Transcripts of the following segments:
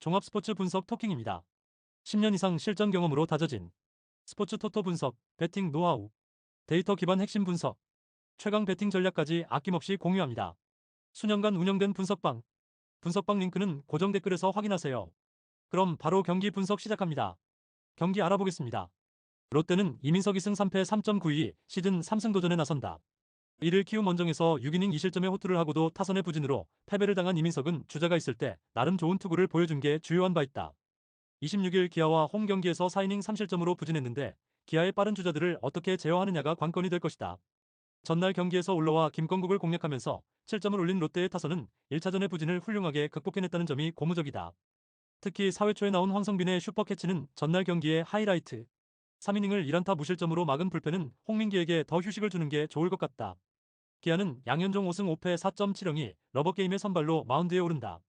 종합스포츠 분석 토킹입니다. 10년 이상 실전 경험으로 다져진 스포츠 토토 분석, 배팅 노하우, 데이터 기반 핵심 분석, 최강 배팅 전략까지 아낌없이 공유합니다. 수년간 운영된 분석방 링크는 고정 댓글에서 확인하세요. 그럼 바로 경기 분석 시작합니다. 경기 알아보겠습니다. 롯데는 이민석 2승 3패 3.92 시즌 3승 도전에 나선다. 이를 키움 원정에서 6이닝 2실점의 호투를 하고도 타선의 부진으로 패배를 당한 이민석은 주자가 있을 때 나름 좋은 투구를 보여준 게 주요한 바 있다. 26일 기아와 홈 경기에서 4이닝 3실점으로 부진했는데 기아의 빠른 주자들을 어떻게 제어하느냐가 관건이 될 것이다. 전날 경기에서 올라와 김건국을 공략하면서 7점을 올린 롯데의 타선은 1차전의 부진을 훌륭하게 극복해냈다는 점이 고무적이다. 특히 4회 초에 나온 황성빈의 슈퍼캐치는 전날 경기의 하이라이트. 3이닝을 1안타 무실점으로 막은 불펜은 홍민기에게 더 휴식을 주는 게 좋을 것 같다. 기아는 양현종 5승 5패 4.72 러버게임의 선발로 마운드에 오른다.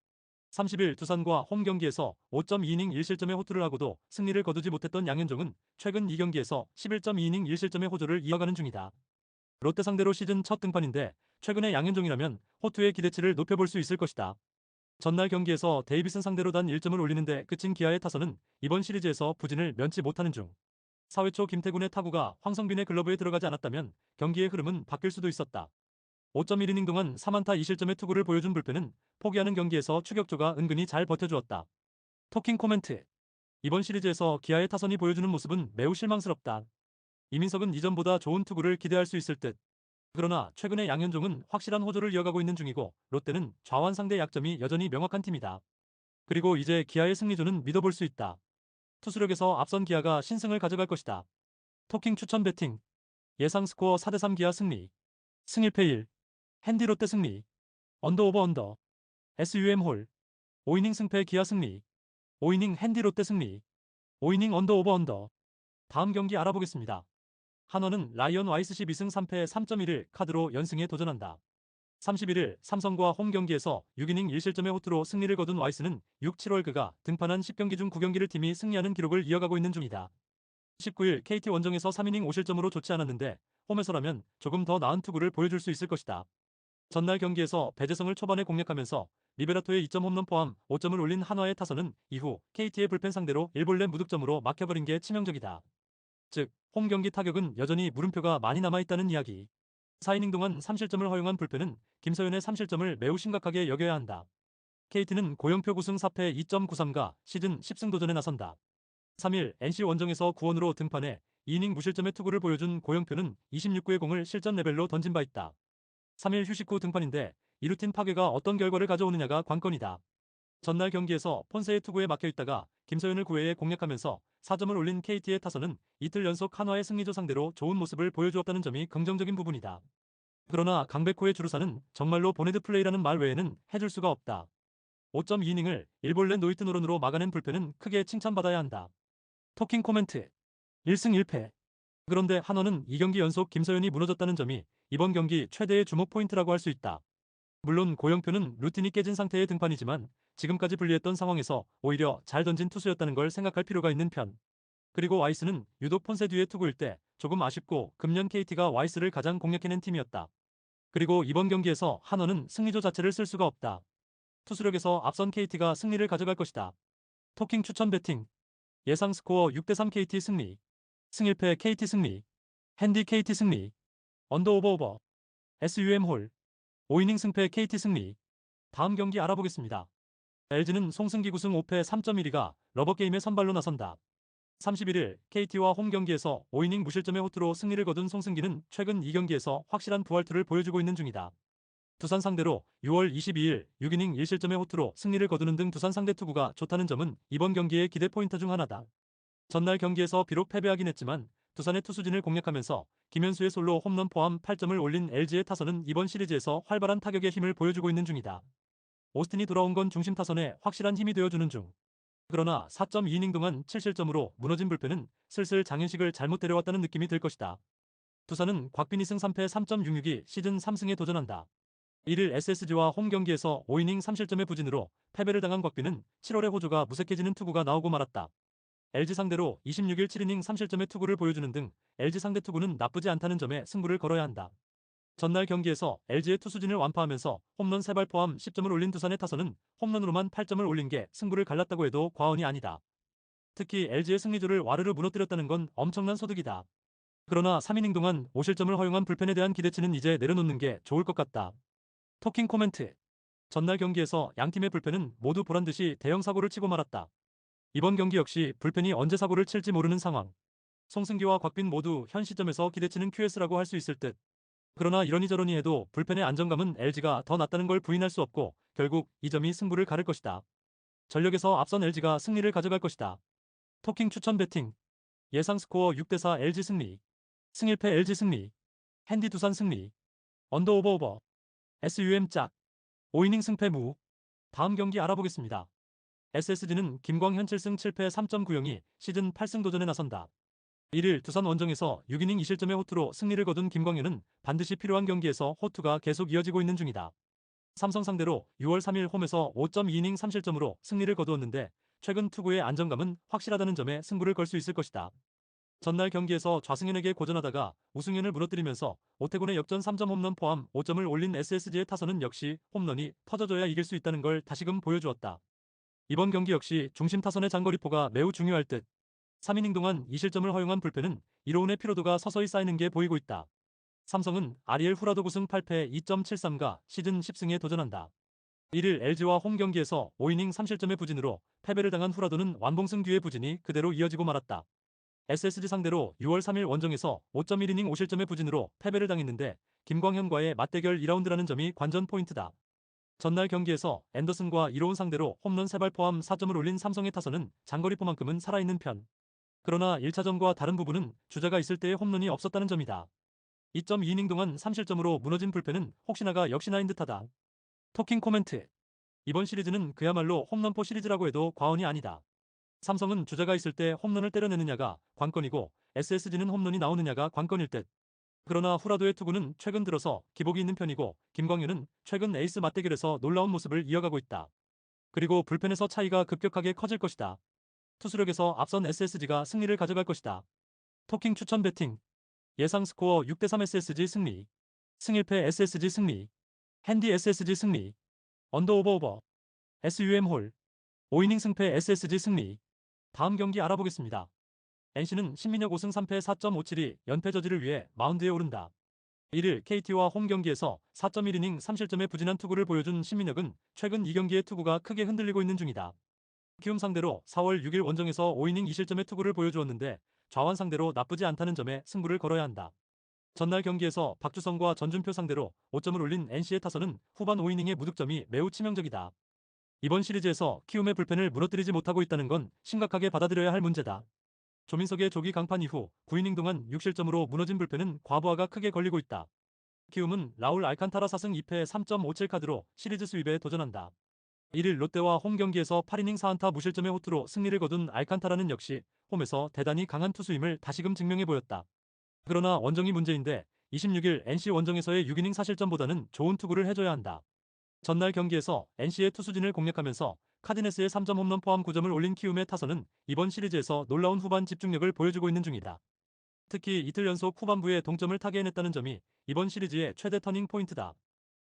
30일 두산과 홈 경기에서 5.2이닝 1실점의 호투를 하고도 승리를 거두지 못했던 양현종은 최근 2경기에서 11.2이닝 1실점의 호조를 이어가는 중이다. 롯데 상대로 시즌 첫 등판인데 최근의 양현종이라면 호투의 기대치를 높여볼 수 있을 것이다. 전날 경기에서 데이비슨 상대로 단 1점을 올리는데 그친 기아의 타선은 이번 시리즈에서 부진을 면치 못하는 중. 4회 초 김태군의 타구가 황성빈의 글러브에 들어가지 않았다면 경기의 흐름은 바뀔 수도 있었다. 5.1이닝 동안 3안타 2실점의 투구를 보여준 불펜은 포기하는 경기에서 추격조가 은근히 잘 버텨주었다. 토킹 코멘트. 이번 시리즈에서 기아의 타선이 보여주는 모습은 매우 실망스럽다. 이민석은 이전보다 좋은 투구를 기대할 수 있을 듯. 그러나 최근에 양현종은 확실한 호조를 이어가고 있는 중이고 롯데는 좌완 상대 약점이 여전히 명확한 팀이다. 그리고 이제 기아의 승리조는 믿어볼 수 있다. 투수력에서 앞선 기아가 신승을 가져갈 것이다. 토킹 추천 배팅. 예상 스코어 4대3 기아 승리. 승 1패 1. 핸디 롯데 승리. 언더 오버 언더. SUM 홀. 5이닝 승패 기아 승리. 5이닝 핸디 롯데 승리. 5이닝 언더 오버 언더. 다음 경기 알아보겠습니다. 한화는 라이언 YSC 2승 3패 3.1을 카드로 연승에 도전한다. 31일 삼성과 홈 경기에서 6이닝 1실점의 호투로 승리를 거둔 와이스는 6, 7월 그가 등판한 10경기 중 9경기를 팀이 승리하는 기록을 이어가고 있는 중이다. 19일 KT 원정에서 3이닝 5실점으로 좋지 않았는데 홈에서라면 조금 더 나은 투구를 보여줄 수 있을 것이다. 전날 경기에서 배재성을 초반에 공략하면서 리베라토의 2점 홈런 포함 5점을 올린 한화의 타선은 이후 KT의 불펜 상대로 1볼넷 무득점으로 막혀버린 게 치명적이다. 즉, 홈 경기 타격은 여전히 물음표가 많이 남아있다는 이야기. 4이닝 동안 3실점을 허용한 불펜은 김서현의 3실점을 매우 심각하게 여겨야 한다. KT는 고영표 9승 4패 2.93가 시즌 10승 도전에 나선다. 3일 NC 원정에서 구원으로 등판해 2이닝 무실점의 투구를 보여준 고영표는 26구의 공을 실전 레벨로 던진 바 있다. 3일 휴식 후 등판인데 이 루틴 파괴가 어떤 결과를 가져오느냐가 관건이다. 전날 경기에서 폰세의 투구에 막혀있다가 김서현을 9회에 공략하면서 4점을 올린 KT의 타선은 이틀 연속 한화의 승리조 상대로 좋은 모습을 보여주었다는 점이 긍정적인 부분이다. 그러나 강백호의 주루사는 정말로 보네드 플레이라는 말 외에는 해줄 수가 없다. 5.2이닝을 1볼넷 노히트 노런으로 막아낸 불펜은 크게 칭찬받아야 한다. 토킹 코멘트. 1승 1패. 그런데 한화는 2경기 연속 김서현이 무너졌다는 점이 이번 경기 최대의 주목 포인트라고 할 수 있다. 물론 고영표는 루틴이 깨진 상태의 등판이지만 지금까지 불리했던 상황에서 오히려 잘 던진 투수였다는 걸 생각할 필요가 있는 편. 그리고 와이스는 유독 폰세 뒤의 투구일 때 조금 아쉽고 금년 KT가 와이스를 가장 공략해낸 팀이었다. 그리고 이번 경기에서 한화는 승리조 자체를 쓸 수가 없다. 투수력에서 앞선 KT가 승리를 가져갈 것이다. 토킹 추천 배팅. 예상 스코어 6대3 KT 승리. 승 1패 KT 승리. 핸디 KT 승리. 언더 오버 오버. SUM 홀. 5이닝 승패 KT 승리. 다음 경기 알아보겠습니다. LG는 송승기 9승 5패 3.12가 러버게임의 선발로 나선다. 31일 KT와 홈 경기에서 5이닝 무실점의 호투로 승리를 거둔 송승기는 최근 2경기에서 확실한 부활투를 보여주고 있는 중이다. 두산 상대로 6월 22일 6이닝 1실점의 호투로 승리를 거두는 등 두산 상대 투구가 좋다는 점은 이번 경기의 기대 포인트 중 하나다. 전날 경기에서 비록 패배하긴 했지만 두산의 투수진을 공략하면서 김현수의 솔로 홈런 포함 8점을 올린 LG의 타선은 이번 시리즈에서 활발한 타격의 힘을 보여주고 있는 중이다. 오스틴이 돌아온 건 중심 타선에 확실한 힘이 되어주는 중. 그러나 4.2이닝 동안 7실점으로 무너진 불펜은 슬슬 장현식을 잘못 데려왔다는 느낌이 들 것이다. 두산은 곽빈 2승 3패 3.66이 시즌 3승에 도전한다. 1일 SSG와 홈 경기에서 5이닝 3실점의 부진으로 패배를 당한 곽빈은 7월에 호조가 무색해지는 투구가 나오고 말았다. LG 상대로 26일 7이닝 3실점의 투구를 보여주는 등 LG 상대 투구는 나쁘지 않다는 점에 승부를 걸어야 한다. 전날 경기에서 LG의 투수진을 완파하면서 홈런 3발 포함 10점을 올린 두산의 타선은 홈런으로만 8점을 올린 게 승부를 갈랐다고 해도 과언이 아니다. 특히 LG의 승리조를 와르르 무너뜨렸다는 건 엄청난 소득이다. 그러나 3이닝 동안 5실점을 허용한 불펜에 대한 기대치는 이제 내려놓는 게 좋을 것 같다. 토킹 코멘트. 전날 경기에서 양팀의 불펜은 모두 보란듯이 대형 사고를 치고 말았다. 이번 경기 역시 불펜이 언제 사고를 칠지 모르는 상황. 송승기와 곽빈 모두 현 시점에서 기대치는 QS라고 할 수 있을 듯. 그러나 이러니 저러니 해도 불펜의 안정감은 LG가 더 낫다는 걸 부인할 수 없고 결국 이 점이 승부를 가를 것이다. 전력에서 앞선 LG가 승리를 가져갈 것이다. 토킹 추천 배팅. 예상 스코어 6대4 LG 승리. 승1패 LG 승리. 핸디 두산 승리. 언더 오버 오버. SUM 짝. 5이닝 승패 무. 다음 경기 알아보겠습니다. SSG는 김광현 7승 7패 3.90이 시즌 8승 도전에 나선다. 1일 두산 원정에서 6이닝 2실점의 호투로 승리를 거둔 김광현은 반드시 필요한 경기에서 호투가 계속 이어지고 있는 중이다. 삼성 상대로 6월 3일 홈에서 5.2이닝 3실점으로 승리를 거두었는데 최근 투구의 안정감은 확실하다는 점에 승부를 걸 수 있을 것이다. 전날 경기에서 좌승현에게 고전하다가 우승현을 무너뜨리면서 오태곤의 역전 3점 홈런 포함 5점을 올린 SSG의 타선은 역시 홈런이 터져줘야 이길 수 있다는 걸 다시금 보여주었다. 이번 경기 역시 중심 타선의 장거리포가 매우 중요할 듯. 3이닝 동안 2실점을 허용한 불펜은 이로운의 피로도가 서서히 쌓이는 게 보이고 있다. 삼성은 아리엘 후라도 9승 8패 2.73가 시즌 10승에 도전한다. 1일 LG와 홈 경기에서 5이닝 3실점의 부진으로 패배를 당한 후라도는 완봉승 뒤의 부진이 그대로 이어지고 말았다. SSG 상대로 6월 3일 원정에서 5.1이닝 5실점의 부진으로 패배를 당했는데 김광현과의 맞대결 2라운드라는 점이 관전 포인트다. 전날 경기에서 앤더슨과 이로운 상대로 홈런 3발 포함 4점을 올린 삼성의 타선은 장거리포만큼은 살아있는 편. 그러나 1차전과 다른 부분은 주자가 있을 때의 홈런이 없었다는 점이다. 2.2이닝 동안 3실점으로 무너진 불펜은 혹시나가 역시나인 듯하다. 토킹 코멘트. 이번 시리즈는 그야말로 홈런포 시리즈라고 해도 과언이 아니다. 삼성은 주자가 있을 때 홈런을 때려내느냐가 관건이고 SSG는 홈런이 나오느냐가 관건일 듯. 그러나 후라도의 투구는 최근 들어서 기복이 있는 편이고 김광현은 최근 에이스 맞대결에서 놀라운 모습을 이어가고 있다. 그리고 불펜에서 차이가 급격하게 커질 것이다. 투수력에서 앞선 SSG가 승리를 가져갈 것이다. 토킹 추천 배팅. 예상 스코어 6대3 SSG 승리. 승1패 SSG 승리. 핸디 SSG 승리. 언더 오버 오버. SUM 홀. 5이닝 승패 SSG 승리. 다음 경기 알아보겠습니다. NC는 신민혁 5승 3패 4.57이 연패 저지를 위해 마운드에 오른다. 1일 KT와 홈 경기에서 4.1이닝 3실점의 부진한 투구를 보여준 신민혁은 최근 2경기의 투구가 크게 흔들리고 있는 중이다. 키움 상대로 4월 6일 원정에서 5이닝 2실점의 투구를 보여주었는데 좌완 상대로 나쁘지 않다는 점에 승부를 걸어야 한다. 전날 경기에서 박주성과 전준표 상대로 5점을 올린 NC의 타선은 후반 5이닝의 무득점이 매우 치명적이다. 이번 시리즈에서 키움의 불펜을 무너뜨리지 못하고 있다는 건 심각하게 받아들여야 할 문제다. 조민석의 조기 강판 이후 9이닝 동안 6실점으로 무너진 불펜은 과부하가 크게 걸리고 있다. 키움은 라울 알칸타라 4승 2패 3.57 카드로 시리즈 수입에 도전한다. 1일 롯데와 홈 경기에서 8이닝 4안타 무실점의 호투로 승리를 거둔 알칸타라는 역시 홈에서 대단히 강한 투수임을 다시금 증명해 보였다. 그러나 원정이 문제인데 26일 NC 원정에서의 6이닝 4실점보다는 좋은 투구를 해줘야 한다. 전날 경기에서 NC의 투수진을 공략하면서 카디네스의 3점 홈런 포함 9점을 올린 키움의 타선은 이번 시리즈에서 놀라운 후반 집중력을 보여주고 있는 중이다. 특히 이틀 연속 후반부에 동점을 타게 해냈다는 점이 이번 시리즈의 최대 터닝 포인트다.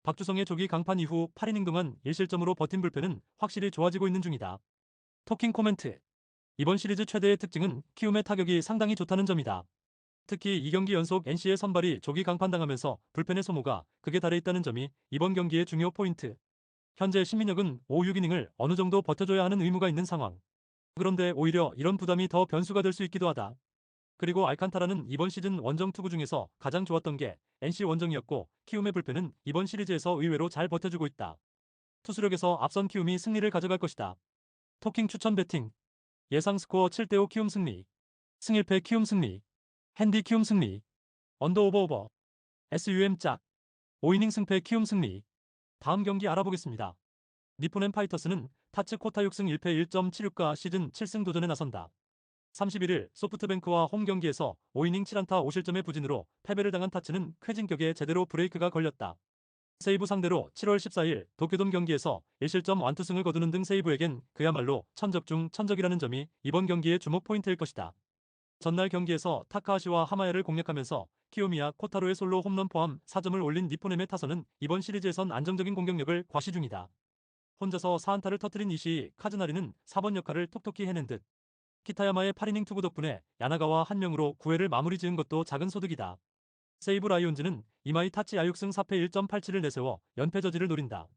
박주성의 조기 강판 이후 8이닝 동안 1실점으로 버틴 불펜은 확실히 좋아지고 있는 중이다. 토킹 코멘트. 이번 시리즈 최대의 특징은 키움의 타격이 상당히 좋다는 점이다. 특히 2경기 연속 NC의 선발이 조기 강판당하면서 불펜의 소모가 극에 달해 있다는 점이 이번 경기의 중요 포인트. 현재 신민혁은 5, 6이닝을 어느 정도 버텨줘야 하는 의무가 있는 상황. 그런데 오히려 이런 부담이 더 변수가 될 수 있기도 하다. 그리고 알칸타라는 이번 시즌 원정 투구 중에서 가장 좋았던 게 NC 원정이었고 키움의 불펜은 이번 시리즈에서 의외로 잘 버텨주고 있다. 투수력에서 앞선 키움이 승리를 가져갈 것이다. 토킹 추천 배팅. 예상 스코어 7대5 키움 승리. 승1패 키움 승리. 핸디 키움 승리. 언더 오버 오버. SUM 짝. 5이닝 승패 키움 승리. 다음 경기 알아보겠습니다. 니폰앤 파이터스는 타츠 코타 6승 1패 1.76가 시즌 7승 도전에 나선다. 31일 소프트뱅크와 홈 경기에서 5이닝 7안타 5실점의 부진으로 패배를 당한 타츠는 쾌진격에 제대로 브레이크가 걸렸다. 세이브 상대로 7월 14일 도쿄돔 경기에서 1실점 완투승을 거두는 등 세이브에겐 그야말로 천적 중 천적이라는 점이 이번 경기의 주목 포인트일 것이다. 전날 경기에서 타카하시와 하마야를 공략하면서 키요미야 코타로의 솔로 홈런 포함 4점을 올린 니포넴의 타선은 이번 시리즈에선 안정적인 공격력을 과시 중이다. 혼자서 4안타를 터뜨린 이시 카즈나리는 4번 역할을 톡톡히 해낸 듯 키타야마의 8이닝 투구 덕분에 야나가와 한 명으로 9회를 마무리 지은 것도 작은 소득이다. 세이브 라이온즈는 이마이 타치 야육승 4패 1.87을 내세워 연패 저지를 노린다.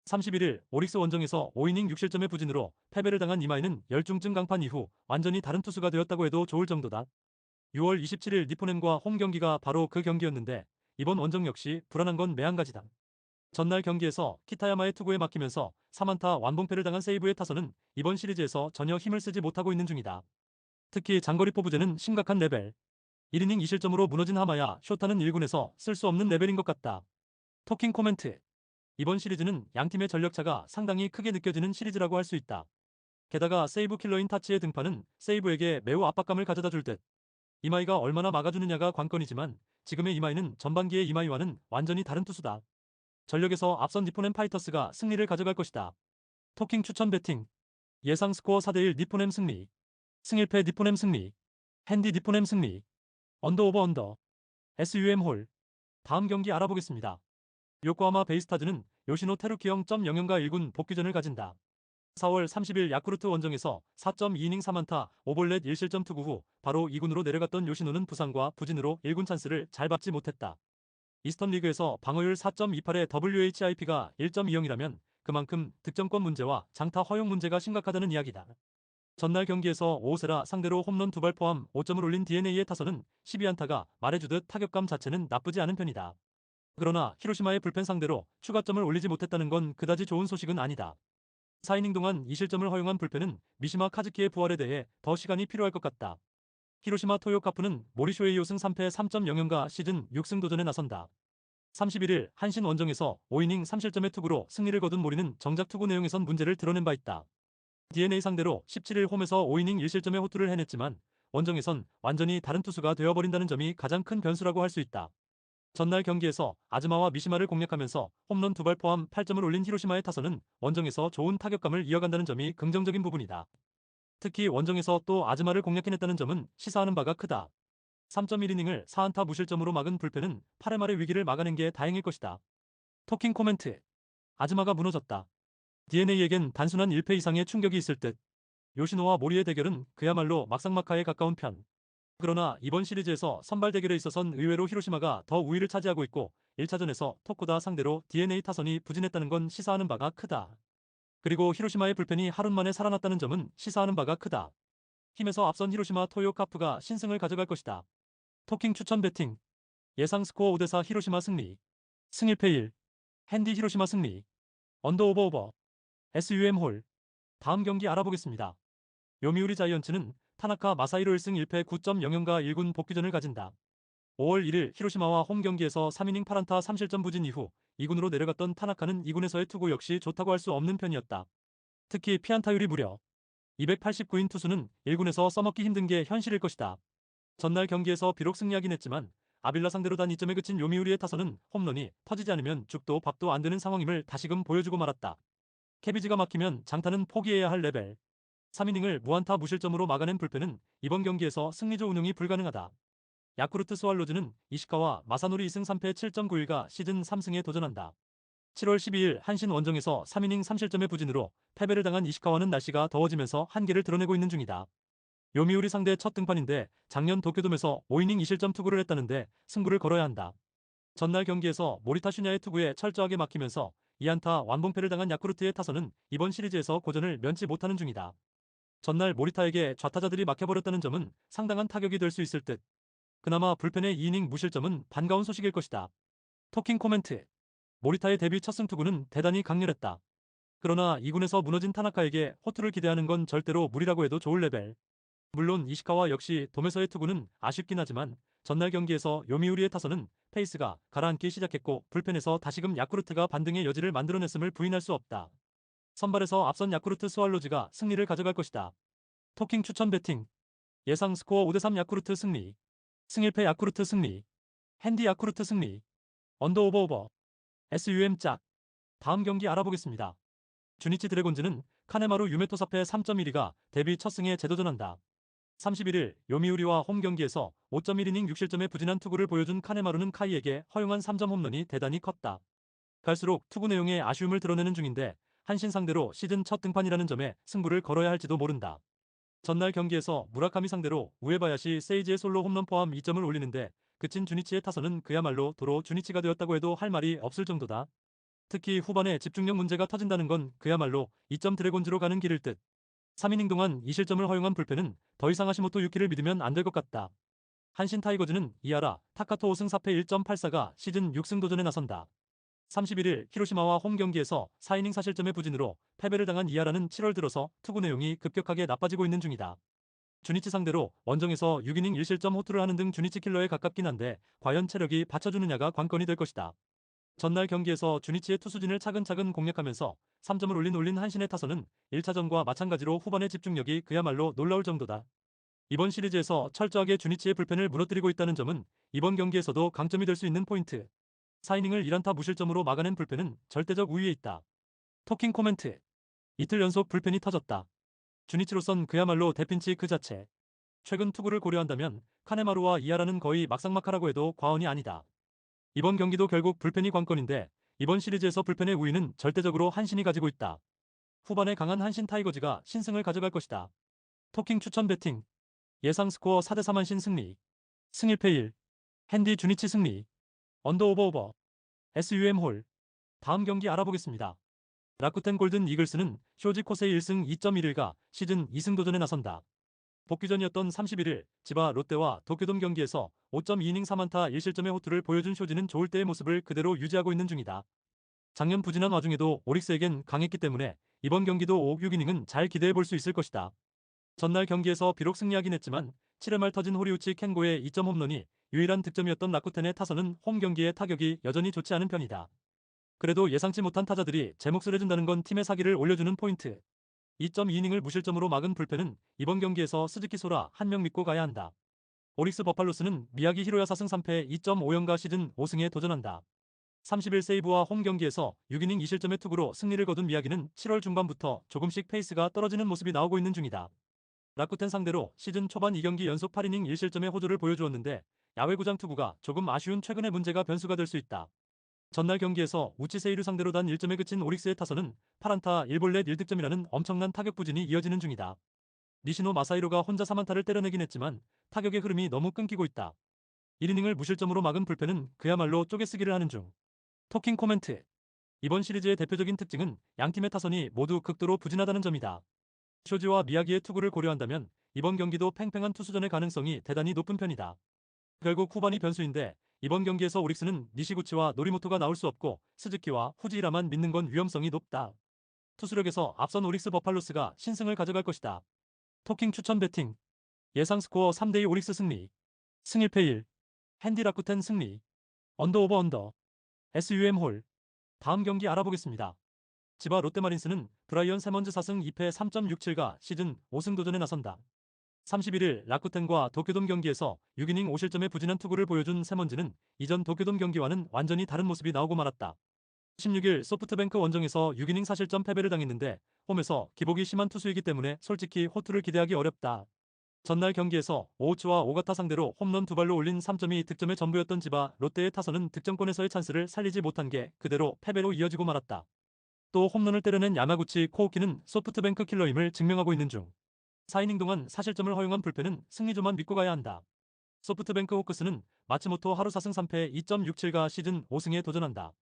31일 오릭스 원정에서 5이닝 6실점의 부진으로 패배를 당한 이마이는 열중증 강판 이후 완전히 다른 투수가 되었다고 해도 좋을 정도다. 6월 27일 니포넴과 홈 경기가 바로 그 경기였는데 이번 원정 역시 불안한 건 매한가지다. 전날 경기에서 키타야마의 투구에 막히면서 3안타 완봉패를 당한 세이브의 타선은 이번 시리즈에서 전혀 힘을 쓰지 못하고 있는 중이다. 특히 장거리 포부제는 심각한 레벨. 1이닝 2실점으로 무너진 하마야 쇼타는 1군에서 쓸 수 없는 레벨인 것 같다. 토킹 코멘트. 이번 시리즈는 양팀의 전력차가 상당히 크게 느껴지는 시리즈라고 할 수 있다. 게다가 세이브 킬러인 타치의 등판은 세이브에게 매우 압박감을 가져다 줄 듯. 이마이가 얼마나 막아주느냐가 관건이지만 지금의 이마이는 전반기의 이마이와는 완전히 다른 투수다. 전력에서 앞선 니포넴 파이터스가 승리를 가져갈 것이다. 토킹 추천 배팅. 예상 스코어 4대1 니포넴 승리. 승일패 니포넴 승리. 핸디 니포넴 승리. 언더 오버 언더. SUM 홀. 다음 경기 알아보겠습니다. 요코하마 베이스타즈는 요시노 테루키형 영영가 1군 복귀전을 가진다. 4월 30일 야쿠르트 원정에서 4.2이닝 3안타 5볼넷 1실점 투구 후 바로 2군으로 내려갔던 요시노는 부상과 부진으로 1군 찬스를 잘 받지 못했다. 이스턴 리그에서 방어율 4.28의 WHIP가 1.20이라면 그만큼 득점권 문제와 장타 허용 문제가 심각하다는 이야기다. 전날 경기에서 오세라 상대로 홈런 2발 포함 5점을 올린 DNA의 타선은 12안타가 말해주듯 타격감 자체는 나쁘지 않은 편이다. 그러나 히로시마의 불펜 상대로 추가점을 올리지 못했다는 건 그다지 좋은 소식은 아니다. 4이닝 동안 2실점을 허용한 불펜은 미시마 카즈키의 부활에 대해 더 시간이 필요할 것 같다. 히로시마 토요카프는 모리쇼의 5승 3패 3.00가 시즌 6승 도전에 나선다. 31일 한신 원정에서 5이닝 3실점의 투구로 승리를 거둔 모리는 정작 투구 내용에선 문제를 드러낸 바 있다. DNA 상대로 17일 홈에서 5이닝 1실점의 호투를 해냈지만 원정에선 완전히 다른 투수가 되어버린다는 점이 가장 큰 변수라고 할 수 있다. 전날 경기에서 아즈마와 미시마를 공략하면서 홈런 2발 포함 8점을 올린 히로시마의 타선은 원정에서 좋은 타격감을 이어간다는 점이 긍정적인 부분이다. 특히 원정에서 또 아즈마를 공략해냈다는 점은 시사하는 바가 크다. 3.1이닝을 4안타 무실점으로 막은 불펜은 8회 말의 위기를 막아낸 게 다행일 것이다. 토킹 코멘트. 아즈마가 무너졌다. DNA에겐 단순한 1패 이상의 충격이 있을 듯. 요시노와 모리의 대결은 그야말로 막상막하에 가까운 편. 그러나 이번 시리즈에서 선발 대결에 있어선 의외로 히로시마가 더 우위를 차지하고 있고 1차전에서 토쿠다 상대로 DNA 타선이 부진했다는 건 시사하는 바가 크다. 그리고 히로시마의 불펜이 하루 만에 살아났다는 점은 시사하는 바가 크다. 힘에서 앞선 히로시마 토요 카프가 신승을 가져갈 것이다. 토킹 추천 배팅. 예상 스코어 5대4 히로시마 승리. 승일패 1. 핸디 히로시마 승리. 언더 오버 오버. SUM 홀. 다음 경기 알아보겠습니다. 요미우리 자이언츠는 타나카 마사히로 1승 1패 9.00가 1군 복귀전을 가진다. 5월 1일 히로시마와 홈 경기에서 3이닝 8안타 3실점 부진 이후 2군으로 내려갔던 타나카는 2군에서의 투구 역시 좋다고 할 수 없는 편이었다. 특히 피안타율이 무려 289인 투수는 1군에서 써먹기 힘든 게 현실일 것이다. 전날 경기에서 비록 승리하긴 했지만 아빌라 상대로 단 2점에 그친 요미우리의 타선은 홈런이 터지지 않으면 죽도 밥도 안 되는 상황임을 다시금 보여주고 말았다. 캐비지가 막히면 장타는 포기해야 할 레벨. 3이닝을 무안타 무실점으로 막아낸 불펜은 이번 경기에서 승리조 운용이 불가능하다. 야쿠르트 스왈로즈는 이시카와 마사노리 2승 3패 7.91가 시즌 3승에 도전한다. 7월 12일 한신 원정에서 3이닝 3실점의 부진으로 패배를 당한 이시카와는 날씨가 더워지면서 한계를 드러내고 있는 중이다. 요미우리 상대 첫 등판인데 작년 도쿄돔에서 5이닝 2실점 투구를 했다는데 승부를 걸어야 한다. 전날 경기에서 모리타 슈냐의 투구에 철저하게 막히면서 2안타 완봉패를 당한 야쿠르트의 타선은 이번 시리즈에서 고전을 면치 못하는 중이다. 전날 모리타에게 좌타자들이 막혀버렸다는 점은 상당한 타격이 될 수 있을 듯. 그나마 불펜의 2이닝 무실점은 반가운 소식일 것이다. 토킹 코멘트. 모리타의 데뷔 첫 승투구는 대단히 강렬했다. 그러나 2군에서 무너진 타나카에게 호투를 기대하는 건 절대로 무리라고 해도 좋을 레벨. 물론 이시카와 역시 돔에서의 투구는 아쉽긴 하지만 전날 경기에서 요미우리의 타선은 페이스가 가라앉기 시작했고 불펜에서 다시금 야쿠르트가 반등의 여지를 만들어냈음을 부인할 수 없다. 선발에서 앞선 야쿠르트 스왈로즈가 승리를 가져갈 것이다. 토킹 추천 배팅. 예상 스코어 5대3 야쿠르트 승리. 승일패 야쿠르트 승리. 핸디 야쿠르트 승리. 언더 오버 오버. SUM 짝. 다음 경기 알아보겠습니다. 주니치 드래곤즈는 카네마루 유메토 사패 3.12가 데뷔 첫 승에 재도전한다. 31일 요미우리와 홈 경기에서 5.1이닝 6실점의 부진한 투구를 보여준 카네마루는 카이에게 허용한 3점 홈런이 대단히 컸다. 갈수록 투구 내용에 아쉬움을 드러내는 중인데 한신 상대로 시즌 첫 등판이라는 점에 승부를 걸어야 할지도 모른다. 전날 경기에서 무라카미 상대로 우에바야시 세이지의 솔로 홈런 포함 2점을 올리는데 그친 주니치의 타선은 그야말로 도로 주니치가 되었다고 해도 할 말이 없을 정도다. 특히 후반에 집중력 문제가 터진다는 건 그야말로 2점 드래곤즈로 가는 길일 듯. 3이닝 동안 2실점을 허용한 불펜은 더 이상 하시모토 유키를 믿으면 안 될 것 같다. 한신 타이거즈는 이하라, 타카토 5승 4패 1.84가 시즌 6승 도전에 나선다. 31일 히로시마와 홈 경기에서 4이닝 4실점의 부진으로 패배를 당한 이하라는 7월 들어서 투구 내용이 급격하게 나빠지고 있는 중이다. 주니치 상대로 원정에서 6이닝 1실점 호투를 하는 등 주니치 킬러에 가깝긴 한데 과연 체력이 받쳐주느냐가 관건이 될 것이다. 전날 경기에서 주니치의 투수진을 차근차근 공략하면서 3점을 올린 한신의 타선은 1차전과 마찬가지로 후반의 집중력이 그야말로 놀라울 정도다. 이번 시리즈에서 철저하게 주니치의 불펜을 무너뜨리고 있다는 점은 이번 경기에서도 강점이 될 수 있는 포인트. 4이닝을 1안타 무실점으로 막아낸 불펜은 절대적 우위에 있다. 토킹 코멘트. 이틀 연속 불펜이 터졌다. 주니치로선 그야말로 대핀치 그 자체. 최근 투구를 고려한다면 카네마루와 이하라는 거의 막상막하라고 해도 과언이 아니다. 이번 경기도 결국 불펜이 관건인데 이번 시리즈에서 불펜의 우위는 절대적으로 한신이 가지고 있다. 후반에 강한 한신 타이거즈가 신승을 가져갈 것이다. 토킹 추천 배팅. 예상 스코어 4대3 한신 승리. 승 1패 1. 핸디 주니치 승리. 언더 오버. SUM 홀. 다음 경기 알아보겠습니다. 라쿠텐 골든 이글스는 쇼지 코세이 1승 2.11가 시즌 2승 도전에 나선다. 복귀전이었던 31일 지바 롯데와 도쿄돔 경기에서 5.2이닝 3안타 1실점의 호투를 보여준 쇼지는 좋을 때의 모습을 그대로 유지하고 있는 중이다. 작년 부진한 와중에도 오릭스에겐 강했기 때문에 이번 경기도 5, 6이닝은 잘 기대해 볼 수 있을 것이다. 전날 경기에서 비록 승리하긴 했지만 7회 말 터진 호리우치 켄고의 2점 홈런이 유일한 득점이었던 라쿠텐의 타선은 홈 경기의 타격이 여전히 좋지 않은 편이다. 그래도 예상치 못한 타자들이 제 몫을 해준다는 건 팀의 사기를 올려주는 포인트. 2.2이닝을 무실점으로 막은 불펜은 이번 경기에서 스즈키 소라 한 명 믿고 가야 한다. 오릭스 버팔로스는 미야기 히로야 4승 3패 2.5연가 시즌 5승에 도전한다. 30일 세이브와 홈 경기에서 6이닝 2실점의 투구로 승리를 거둔 미야기는 7월 중반부터 조금씩 페이스가 떨어지는 모습이 나오고 있는 중이다. 라쿠텐 상대로 시즌 초반 2경기 연속 8이닝 1실점의 호조를 보여주었는데 야외구장 투구가 조금 아쉬운 최근의 문제가 변수가 될 수 있다. 전날 경기에서 우치세이류 상대로 단 1점에 그친 오릭스의 타선은 8안타 1볼넷 1득점이라는 엄청난 타격 부진이 이어지는 중이다. 니시노 마사이로가 혼자 3안타를 때려내긴 했지만 타격의 흐름이 너무 끊기고 있다. 1이닝을 무실점으로 막은 불펜은 그야말로 쪼개쓰기를 하는 중. 토킹 코멘트. 이번 시리즈의 대표적인 특징은 양팀의 타선이 모두 극도로 부진하다는 점이다. 쇼지와 미야기의 투구를 고려한다면 이번 경기도 팽팽한 투수전의 가능성이 대단히 높은 편이다. 결국 후반이 변수인데 이번 경기에서 오릭스는 니시구치와 노리모토가 나올 수 없고 스즈키와 후지이라만 믿는 건 위험성이 높다. 투수력에서 앞선 오릭스 버팔로스가 신승을 가져갈 것이다. 토킹 추천 배팅. 예상 스코어 3대2 오릭스 승리. 승 1패 1. 핸디 라쿠텐 승리. 언더 오버 언더. SUM 홀. 다음 경기 알아보겠습니다. 지바 롯데마린스는 브라이언 세먼즈 4승 2패 3.67가 시즌 5승 도전에 나선다. 31일 라쿠텐과 도쿄돔 경기에서 6이닝 5실점의 부진한 투구를 보여준 세먼즈는 이전 도쿄돔 경기와는 완전히 다른 모습이 나오고 말았다. 16일 소프트뱅크 원정에서 6이닝 4실점 패배를 당했는데 홈에서 기복이 심한 투수이기 때문에 솔직히 호투를 기대하기 어렵다. 전날 경기에서 오우츠와 오가타 상대로 홈런 2발로 올린 3점이 득점의 전부였던 지바 롯데의 타선은 득점권에서의 찬스를 살리지 못한 게 그대로 패배로 이어지고 말았다. 또 홈런을 때려낸 야마구치 코우키는 소프트뱅크 킬러임을 증명하고 있는 중. 4이닝 동안 4실점을 허용한 불펜은 승리조만 믿고 가야 한다. 소프트뱅크 호크스는 마츠모토 하루 4승 3패 2.67가 시즌 5승에 도전한다.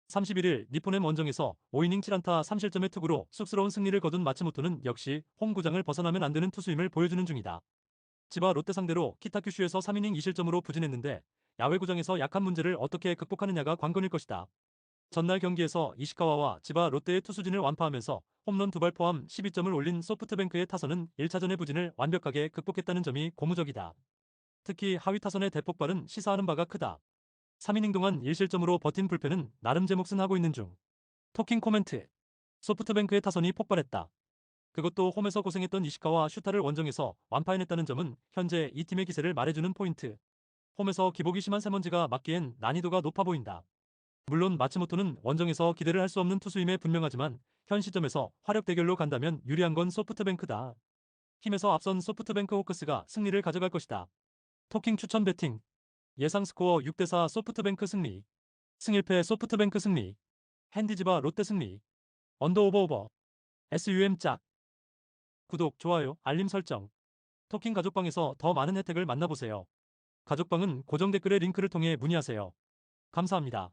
31일 니포넴 원정에서 5이닝 7안타 3실점의 투구로 쑥스러운 승리를 거둔 마츠모토는 역시 홈구장을 벗어나면 안 되는 투수임을 보여주는 중이다. 지바 롯데 상대로 키타큐슈에서 3이닝 2실점으로 부진했는데 야외구장에서 약한 문제를 어떻게 극복하느냐가 관건일 것이다. 전날 경기에서 이시카와와 지바 롯데의 투수진을 완파하면서 홈런 2발 포함 12점을 올린 소프트뱅크의 타선은 1차전의 부진을 완벽하게 극복했다는 점이 고무적이다. 특히 하위 타선의 대폭발은 시사하는 바가 크다. 3이닝 동안 1실점으로 버틴 불펜은 나름 제 몫은 하고 있는 중. 토킹 코멘트. 소프트뱅크의 타선이 폭발했다. 그것도 홈에서 고생했던 이시카와 슈타를 원정에서 완파해냈다는 점은 현재 이 팀의 기세를 말해주는 포인트. 홈에서 기복이 심한 세먼지가 막기엔 난이도가 높아 보인다. 물론 마츠모토는 원정에서 기대를 할 수 없는 투수임에 분명하지만 현 시점에서 화력 대결로 간다면 유리한 건 소프트뱅크다. 힘에서 앞선 소프트뱅크 호크스가 승리를 가져갈 것이다. 토킹 추천 배팅. 예상 스코어 6대4 소프트뱅크 승리. 승1패 소프트뱅크 승리. 핸디지바 롯데 승리. 언더 오버. SUM 짝. 구독, 좋아요, 알림 설정. 토킹 가족방에서 더 많은 혜택을 만나보세요. 가족방은 고정 댓글의 링크를 통해 문의하세요. 감사합니다.